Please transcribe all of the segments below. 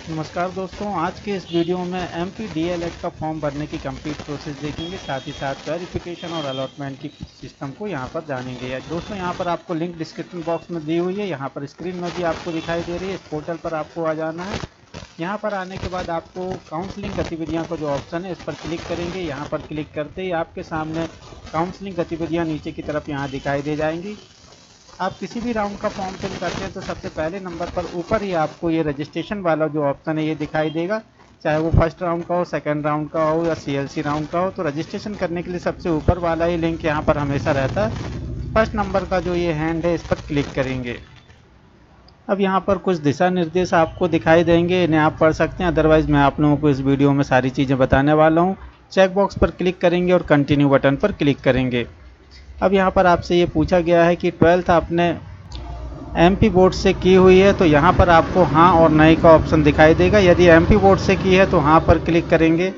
नमस्कार दोस्तों, आज के इस वीडियो में MPDL का फॉर्म भरने की कंप्लीट प्रोसेस देखेंगे। साथ ही साथ वेरिफिकेशन और अलॉटमेंट की सिस्टम को यहां पर जानेंगे। दोस्तों, यहां पर आपको लिंक डिस्क्रिप्शन बॉक्स में दी हुई है, यहां पर स्क्रीन में भी आपको दिखाई दे रही है। इस पोर्टल पर आपको आ जाना है। यहाँ पर आने के बाद आपको काउंसलिंग गतिविधियाँ का जो ऑप्शन है इस पर क्लिक करेंगे। यहाँ पर क्लिक करते ही आपके सामने काउंसलिंग गतिविधियाँ नीचे की तरफ यहाँ दिखाई दे जाएंगी। आप किसी भी राउंड का फॉर्म फिल करते हैं तो सबसे पहले नंबर पर ऊपर ही आपको ये रजिस्ट्रेशन वाला जो ऑप्शन है ये दिखाई देगा। चाहे वो फर्स्ट राउंड का हो, सेकंड राउंड का हो या CLC राउंड का हो, तो रजिस्ट्रेशन करने के लिए सबसे ऊपर वाला ही लिंक यहाँ पर हमेशा रहता है। फर्स्ट नंबर का जो ये हैंड है इस पर क्लिक करेंगे। अब यहाँ पर कुछ दिशा निर्देश आपको दिखाई देंगे, इन्हें आप पढ़ सकते हैं। अदरवाइज़ मैं आप लोगों को इस वीडियो में सारी चीज़ें बताने वाला हूँ। चेक बॉक्स पर क्लिक करेंगे और कंटिन्यू बटन पर क्लिक करेंगे। अब यहाँ पर आपसे ये पूछा गया है कि 12th आपने MP बोर्ड से की हुई है, तो यहाँ पर आपको हाँ और नहीं का ऑप्शन दिखाई देगा। यदि MP बोर्ड से की है तो हाँ पर क्लिक करेंगे।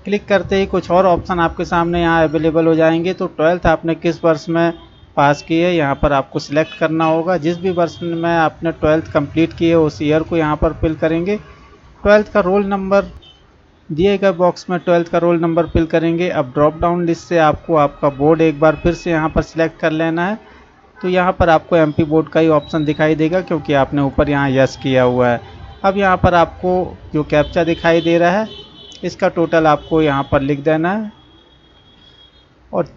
क्लिक करते ही कुछ और ऑप्शन आपके सामने यहाँ अवेलेबल हो जाएंगे। तो 12th आपने किस वर्ष में पास की है यहाँ पर आपको सिलेक्ट करना होगा। जिस भी वर्ष में आपने 12th कंप्लीट की है उस ईयर को यहाँ पर फिल करेंगे। 12th का रोल नंबर दिए गए बॉक्स में 12th का रोल नंबर फिल करेंगे। अब ड्रॉप डाउन लिस्ट से आपको आपका बोर्ड एक बार फिर से यहाँ पर सिलेक्ट कर लेना है। तो यहाँ पर आपको MP बोर्ड का ही ऑप्शन दिखाई देगा क्योंकि आपने ऊपर यहाँ यस किया हुआ है। अब यहाँ पर आपको जो कैप्चा दिखाई दे रहा है इसका टोटल आपको यहाँ पर लिख देना है और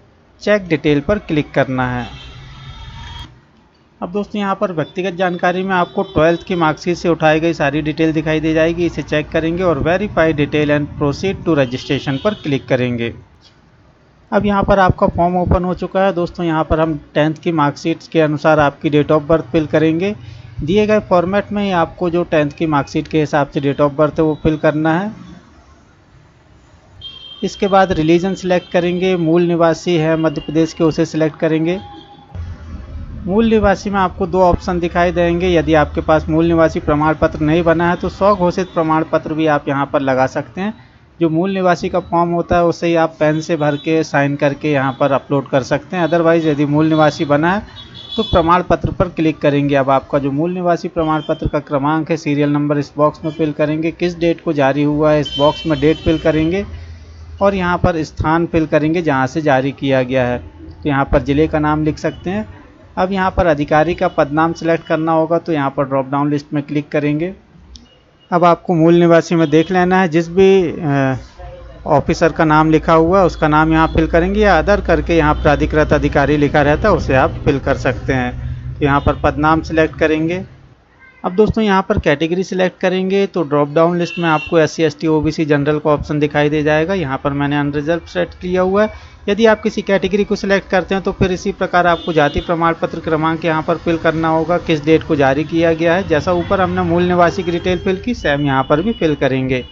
चेक डिटेल पर क्लिक करना है। अब दोस्तों, यहाँ पर व्यक्तिगत जानकारी में आपको 12th की मार्कशीट से उठाई गई सारी डिटेल दिखाई दे जाएगी। इसे चेक करेंगे और verify detail and proceed to registration पर क्लिक करेंगे। अब यहाँ पर आपका फॉर्म ओपन हो चुका है। दोस्तों, यहाँ पर हम 10th की मार्कशीट के अनुसार आपकी डेट ऑफ बर्थ फिल करेंगे। दिए गए फॉर्मेट में ही आपको जो 10th की मार्कशीट के हिसाब से डेट ऑफ बर्थ है वो फिल करना है। इसके बाद रिलीजन सिलेक्ट करेंगे। मूल निवासी है मध्य प्रदेश के, उसे सिलेक्ट करेंगे। मूल निवासी में आपको दो ऑप्शन दिखाई देंगे। यदि आपके पास मूल निवासी प्रमाण पत्र नहीं बना है तो स्वघोषित प्रमाण पत्र भी आप यहाँ पर लगा सकते हैं। जो मूल निवासी का फॉर्म होता है उसे ही आप पेन से भर के साइन करके यहाँ पर अपलोड कर सकते हैं। अदरवाइज़ यदि मूल निवासी बना है तो प्रमाण पत्र पर क्लिक करेंगे। अब आपका जो मूल निवासी प्रमाण पत्र का क्रमांक है, सीरियल नंबर इस बॉक्स में फिल करेंगे। किस डेट को जारी हुआ है इस बॉक्स में डेट फिल करेंगे और यहाँ पर स्थान फिल करेंगे जहाँ से जारी किया गया है। तो यहाँ पर ज़िले का नाम लिख सकते हैं। अब यहाँ पर अधिकारी का पदनाम सेलेक्ट करना होगा, तो यहाँ पर ड्रॉप डाउन लिस्ट में क्लिक करेंगे। अब आपको मूल निवासी में देख लेना है, जिस भी ऑफिसर का नाम लिखा हुआ है उसका नाम यहाँ फिल करेंगे या अदर करके यहाँ प्राधिकृत अधिकारी लिखा रहता है उसे आप फिल कर सकते हैं। तो यहाँ पर पदनाम सेलेक्ट करेंगे। अब दोस्तों, यहाँ पर कैटेगरी सिलेक्ट करेंगे तो ड्रॉप डाउन लिस्ट में आपको SC ST OBC जनरल का ऑप्शन दिखाई दे जाएगा। यहाँ पर मैंने अनरिजर्व सेट किया हुआ है। यदि आप किसी कैटेगरी को सिलेक्ट करते हैं तो फिर इसी प्रकार आपको जाति प्रमाण पत्र क्रमांक यहाँ पर फिल करना होगा, किस डेट को जारी किया गया है। जैसा ऊपर हमने मूल निवासी की डिटेल फिल की, सेम यहाँ पर भी फिल करेंगे।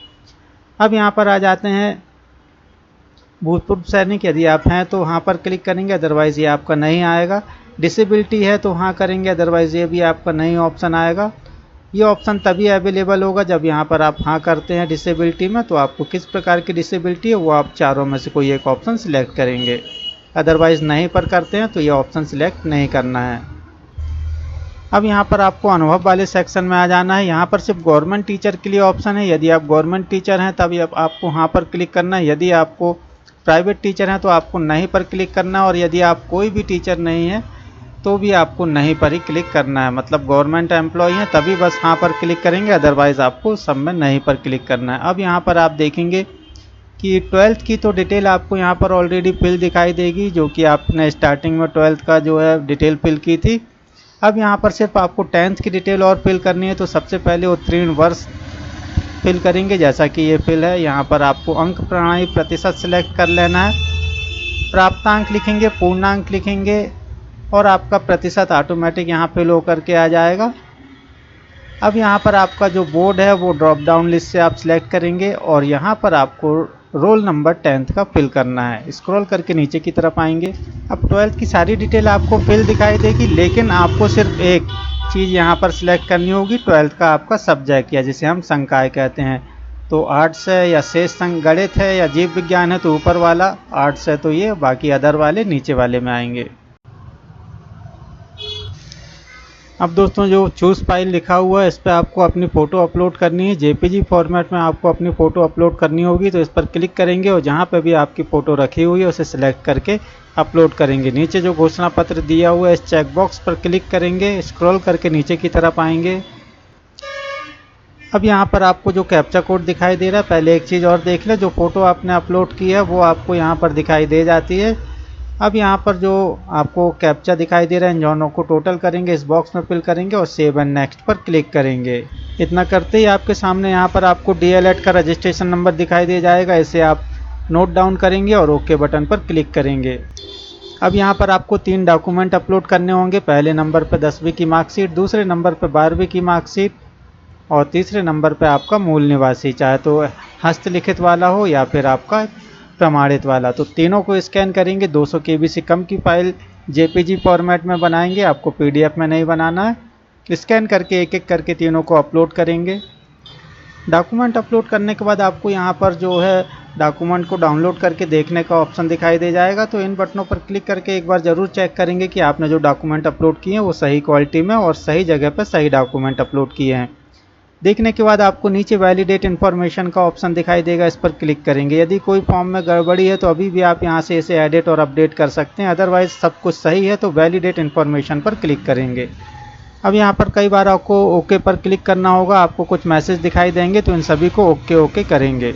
अब यहाँ पर आ जाते हैं भूतपूर्व सैनिक। यदि आप हैं तो वहाँ पर क्लिक करेंगे, अदरवाइज़ ये आपका नहीं आएगा। डिसेबिलिटी है तो हाँ करेंगे, अदरवाइज़ ये भी आपका नहीं ऑप्शन आएगा। ये ऑप्शन तभी अवेलेबल होगा जब यहाँ पर आप हाँ करते हैं डिसेबिलिटी में। तो आपको किस प्रकार की डिसेबिलिटी है वो आप चारों में से कोई एक ऑप्शन सिलेक्ट करेंगे। अदरवाइज़ नहीं पर करते हैं तो ये ऑप्शन सिलेक्ट नहीं करना है। अब यहाँ पर आपको अनुभव वाले सेक्शन में आ जाना है। यहाँ पर सिर्फ गवर्नमेंट टीचर के लिए ऑप्शन है। यदि आप गवर्नमेंट टीचर हैं तभी आपको हाँ पर क्लिक करना है। यदि आपको प्राइवेट टीचर हैं तो आपको नहीं पर क्लिक करना है। और यदि आप कोई भी टीचर नहीं है तो भी आपको नहीं पर ही क्लिक करना है। मतलब गवर्नमेंट एम्प्लॉय हैं तभी बस हाँ पर क्लिक करेंगे, अदरवाइज़ आपको सब में नहीं पर क्लिक करना है। अब यहाँ पर आप देखेंगे कि 12th की तो डिटेल आपको यहाँ पर ऑलरेडी फिल दिखाई देगी, जो कि आपने स्टार्टिंग में 12th का जो है डिटेल फिल की थी। अब यहाँ पर सिर्फ आपको 10th की डिटेल और फिल करनी है। तो सबसे पहले उत्तीर्ण वर्ष फिल करेंगे, जैसा कि ये फिल है। यहाँ पर आपको अंक प्रणाली प्रतिशत सिलेक्ट कर लेना है। प्राप्तांक लिखेंगे, पूर्णांक लिखेंगे और आपका प्रतिशत ऑटोमेटिक यहाँ फिल होकर के आ जाएगा। अब यहाँ पर आपका जो बोर्ड है वो ड्रॉप डाउन लिस्ट से आप सिलेक्ट करेंगे और यहाँ पर आपको रोल नंबर 10th का फिल करना है। स्क्रॉल करके नीचे की तरफ आएंगे। अब 12th की सारी डिटेल आपको फिल दिखाई देगी, लेकिन आपको सिर्फ एक चीज़ यहाँ पर सिलेक्ट करनी होगी, 12th का आपका सब्जेक्ट या जिसे हम संकाय कहते हैं। तो आर्ट्स है या शेष गणित है या जीव विज्ञान है तो ऊपर वाला, आर्ट्स है तो ये, बाकी अदर वाले नीचे वाले में आएंगे। अब दोस्तों जो चूज़ फाइल लिखा हुआ है इस पर आपको अपनी फ़ोटो अपलोड करनी है। जेपीजी फॉर्मेट में आपको अपनी फ़ोटो अपलोड करनी होगी, तो इस पर क्लिक करेंगे और जहाँ पे भी आपकी फ़ोटो रखी हुई है उसे सिलेक्ट करके अपलोड करेंगे। नीचे जो घोषणा पत्र दिया हुआ है इस चेकबॉक्स पर क्लिक करेंगे, स्क्रॉल करके नीचे की तरफ आएंगे। अब यहाँ पर आपको जो कैप्चा कोड दिखाई दे रहा है, पहले एक चीज़ और देख ले, जो फ़ोटो आपने अपलोड की है वो आपको यहाँ पर दिखाई दे जाती है। अब यहाँ पर जो आपको कैप्चा दिखाई दे रहा है इन दोनों को टोटल करेंगे, इस बॉक्स में फिल करेंगे और सेव एंड नेक्स्ट पर क्लिक करेंगे। इतना करते ही आपके सामने यहाँ पर आपको डीएलएड का रजिस्ट्रेशन नंबर दिखाई दे जाएगा, इसे आप नोट डाउन करेंगे और ओके बटन पर क्लिक करेंगे। अब यहाँ पर आपको 3 डॉक्यूमेंट अपलोड करने होंगे। पहले नंबर पर 10वीं की मार्कशीट, दूसरे नंबर पर 12वीं की मार्कशीट और तीसरे नंबर पे आपका मूल निवासी, चाहे तो हस्तलिखित वाला हो या फिर आपका प्रमाणित वाला। तो तीनों को स्कैन करेंगे। 200 KB से कम की फाइल जेपीजी फॉर्मेट में बनाएंगे, आपको पीडीएफ में नहीं बनाना है। स्कैन करके एक एक करके तीनों को अपलोड करेंगे। डॉक्यूमेंट अपलोड करने के बाद आपको यहाँ पर जो है डॉक्यूमेंट को डाउनलोड करके देखने का ऑप्शन दिखाई दे जाएगा। तो इन बटनों पर क्लिक करके एक बार ज़रूर चेक करेंगे कि आपने जो डॉक्यूमेंट अपलोड किए हैं वो सही क्वालिटी में और सही जगह पर सही डॉक्यूमेंट अपलोड किए हैं। देखने के बाद आपको नीचे वैलिडेट इन्फॉर्मेशन का ऑप्शन दिखाई देगा, इस पर क्लिक करेंगे। यदि कोई फॉर्म में गड़बड़ी है तो अभी भी आप यहां से इसे एडिट और अपडेट कर सकते हैं, अदरवाइज सब कुछ सही है तो वैलिडेट इन्फॉर्मेशन पर क्लिक करेंगे। अब यहां पर कई बार आपको ओके पर क्लिक करना होगा, आपको कुछ मैसेज दिखाई देंगे तो इन सभी को ओके करेंगे।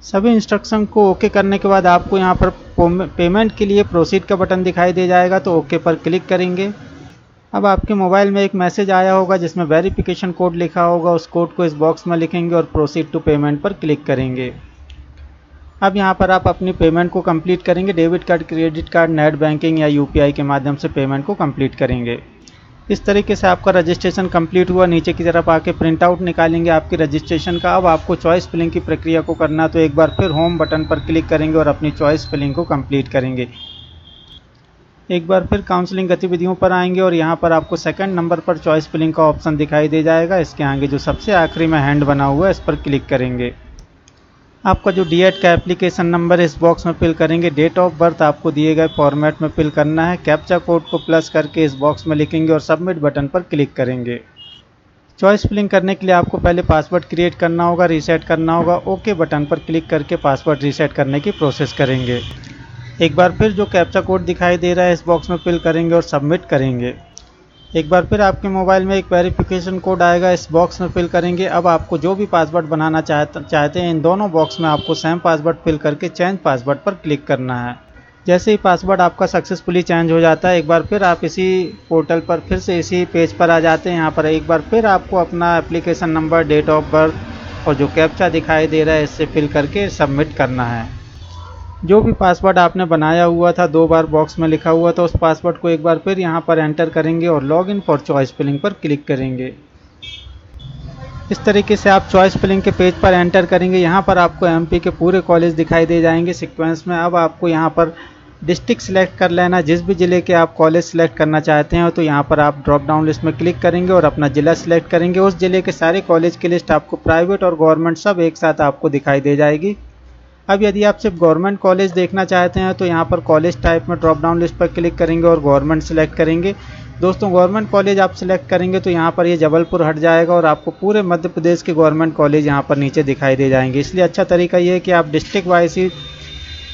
सभी इंस्ट्रक्शन को ओके करने के बाद आपको यहाँ पर पेमेंट के लिए प्रोसीड का बटन दिखाई दे जाएगा, तो ओके पर क्लिक करेंगे। अब आपके मोबाइल में एक मैसेज आया होगा जिसमें वेरिफिकेशन कोड लिखा होगा, उस कोड को इस बॉक्स में लिखेंगे और प्रोसीड टू पेमेंट पर क्लिक करेंगे। अब यहाँ पर आप अपनी पेमेंट को कंप्लीट करेंगे। Debit card, credit card, net banking या यूपीआई के माध्यम से पेमेंट को कंप्लीट करेंगे। इस तरीके से आपका रजिस्ट्रेशन कंप्लीट हुआ। नीचे की तरफ आके प्रिंट आउट निकालेंगे आपके रजिस्ट्रेशन का। अब आपको चॉइस फिलिंग की प्रक्रिया को करना, तो एक बार फिर होम बटन पर क्लिक करेंगे और अपनी चॉइस फिलिंग को कंप्लीट करेंगे। एक बार फिर काउंसलिंग गतिविधियों पर आएंगे और यहाँ पर आपको सेकंड नंबर पर चॉइस फिलिंग का ऑप्शन दिखाई दे जाएगा। इसके आगे जो सबसे आखिरी में हैंड बना हुआ है इस पर क्लिक करेंगे। आपका जो डीएड का एप्लीकेशन नंबर है इस बॉक्स में फिल करेंगे। डेट ऑफ बर्थ आपको दिए गए फॉर्मेट में फिल करना है। कैप्चा कोड को प्लस करके इस बॉक्स में लिखेंगे और सबमिट बटन पर क्लिक करेंगे। चॉइस फिलिंग करने के लिए आपको पहले पासवर्ड क्रिएट करना होगा, रीसेट करना होगा। ओके बटन पर क्लिक करके पासवर्ड रीसेट करने की प्रोसेस करेंगे। एक बार फिर जो कैप्चा कोड दिखाई दे रहा है इस बॉक्स में फिल करेंगे और सबमिट करेंगे। एक बार फिर आपके मोबाइल में एक वेरिफिकेशन कोड आएगा, इस बॉक्स में फिल करेंगे। अब आपको जो भी पासवर्ड बनाना चाहते हैं इन दोनों बॉक्स में आपको सेम पासवर्ड फिल करके चेंज पासवर्ड पर क्लिक करना है। जैसे ही पासवर्ड आपका सक्सेसफुली चेंज हो जाता है, एक बार फिर आप इसी पोर्टल पर फिर से इसी पेज पर आ जाते हैं। यहाँ पर एक बार फिर आपको अपना application number, date of birth और जो कैप्चा दिखाई दे रहा है इससे फिल करके सबमिट करना है। जो भी पासवर्ड आपने बनाया हुआ था, 2 बार बॉक्स में लिखा हुआ था, उस पासवर्ड को एक बार फिर यहाँ पर एंटर करेंगे और लॉगिन फॉर चॉइस फिलिंग पर क्लिक करेंगे। इस तरीके से आप चॉइस फिलिंग के पेज पर एंटर करेंगे। यहाँ पर आपको एमपी के पूरे कॉलेज दिखाई दे जाएंगे सीक्वेंस में। अब आपको यहाँ पर डिस्ट्रिक्ट सिलेक्ट कर लेना, जिस भी ज़िले के आप कॉलेज सेलेक्ट करना चाहते हैं तो यहाँ पर आप ड्रॉप डाउन लिस्ट में क्लिक करेंगे और अपना ज़िला सिलेक्ट करेंगे। उस ज़िले के सारे कॉलेज की लिस्ट आपको प्राइवेट और गवर्नमेंट सब एक साथ आपको दिखाई दे जाएगी। अब यदि आप सिर्फ गवर्नमेंट कॉलेज देखना चाहते हैं तो यहाँ पर कॉलेज टाइप में ड्रॉप डाउन लिस्ट पर क्लिक करेंगे और गवर्नमेंट सेलेक्ट करेंगे। दोस्तों गवर्नमेंट कॉलेज आप सिलेक्ट करेंगे तो यहाँ पर ये जबलपुर हट जाएगा और आपको पूरे मध्य प्रदेश के गवर्नमेंट कॉलेज यहाँ पर नीचे दिखाई दे जाएंगे। इसलिए अच्छा तरीका ये है कि आप डिस्ट्रिक्ट वाइज ही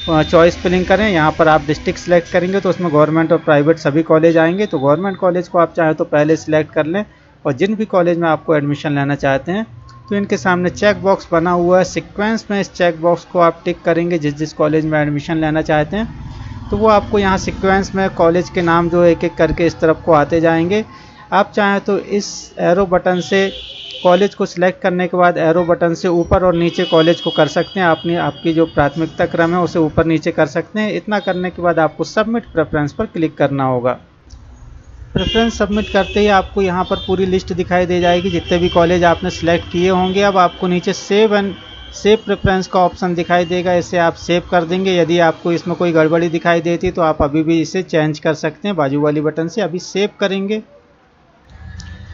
चॉइस फिलिंग करें। यहाँ पर आप डिस्ट्रिक्ट सेलेक्ट करेंगे तो उसमें गवर्नमेंट और प्राइवेट सभी कॉलेज आएंगे। तो गवर्नमेंट कॉलेज को आप चाहें तो पहले सिलेक्ट कर लें और जिन भी कॉलेज में आपको एडमिशन लेना चाहते हैं तो इनके सामने चेक बॉक्स बना हुआ है। सीक्वेंस में इस चेक बॉक्स को आप टिक करेंगे जिस कॉलेज में एडमिशन लेना चाहते हैं। तो वो आपको यहाँ सीक्वेंस में कॉलेज के नाम जो एक एक करके इस तरफ को आते जाएंगे। आप चाहें तो इस एरो बटन से कॉलेज को सिलेक्ट करने के बाद एरो बटन से ऊपर और नीचे कॉलेज को कर सकते हैं। आपकी जो प्राथमिकता क्रम है उसे ऊपर नीचे कर सकते हैं। इतना करने के बाद आपको सबमिट प्रेफरेंस पर क्लिक करना होगा। प्रेफरेंस सबमिट करते ही आपको यहाँ पर पूरी लिस्ट दिखाई दे जाएगी जितने भी कॉलेज आपने सेलेक्ट किए होंगे। अब आपको नीचे सेव प्रेफरेंस का ऑप्शन दिखाई देगा, इसे आप सेव कर देंगे। यदि आपको इसमें कोई गड़बड़ी दिखाई देती तो आप अभी भी इसे चेंज कर सकते हैं बाजू वाली बटन से। अभी सेव करेंगे।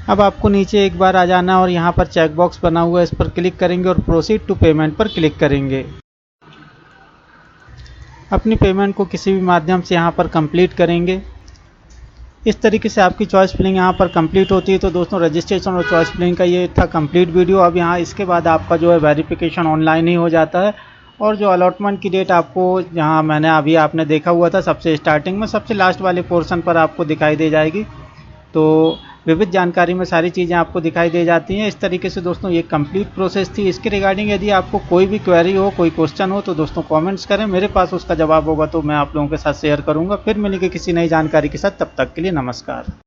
अब आपको नीचे एक बार आ जाना और यहाँ पर चेक बॉक्स बना हुआ है, इस पर क्लिक करेंगे और प्रोसीड टू पेमेंट पर क्लिक करेंगे। अपनी पेमेंट को किसी भी माध्यम से यहाँ पर कंप्लीट करेंगे। इस तरीके से आपकी चॉइस फिलिंग यहाँ पर कंप्लीट होती है। तो दोस्तों रजिस्ट्रेशन और चॉइस फिलिंग का ये था कंप्लीट वीडियो। अब यहाँ इसके बाद आपका जो है वेरिफिकेशन ऑनलाइन ही हो जाता है और जो अलॉटमेंट की डेट आपको जहाँ मैंने अभी आपने देखा हुआ था सबसे स्टार्टिंग में, सबसे लास्ट वाले पोर्शन पर आपको दिखाई दे जाएगी। तो विविध जानकारी में सारी चीज़ें आपको दिखाई दे जाती हैं। इस तरीके से दोस्तों ये कंप्लीट प्रोसेस थी। इसके रिगार्डिंग यदि आपको कोई भी क्वेरी हो, कोई क्वेश्चन हो तो दोस्तों कमेंट्स करें, मेरे पास उसका जवाब होगा तो मैं आप लोगों के साथ शेयर करूंगा। फिर मिलेंगे किसी नई जानकारी के साथ, तब तक के लिए नमस्कार।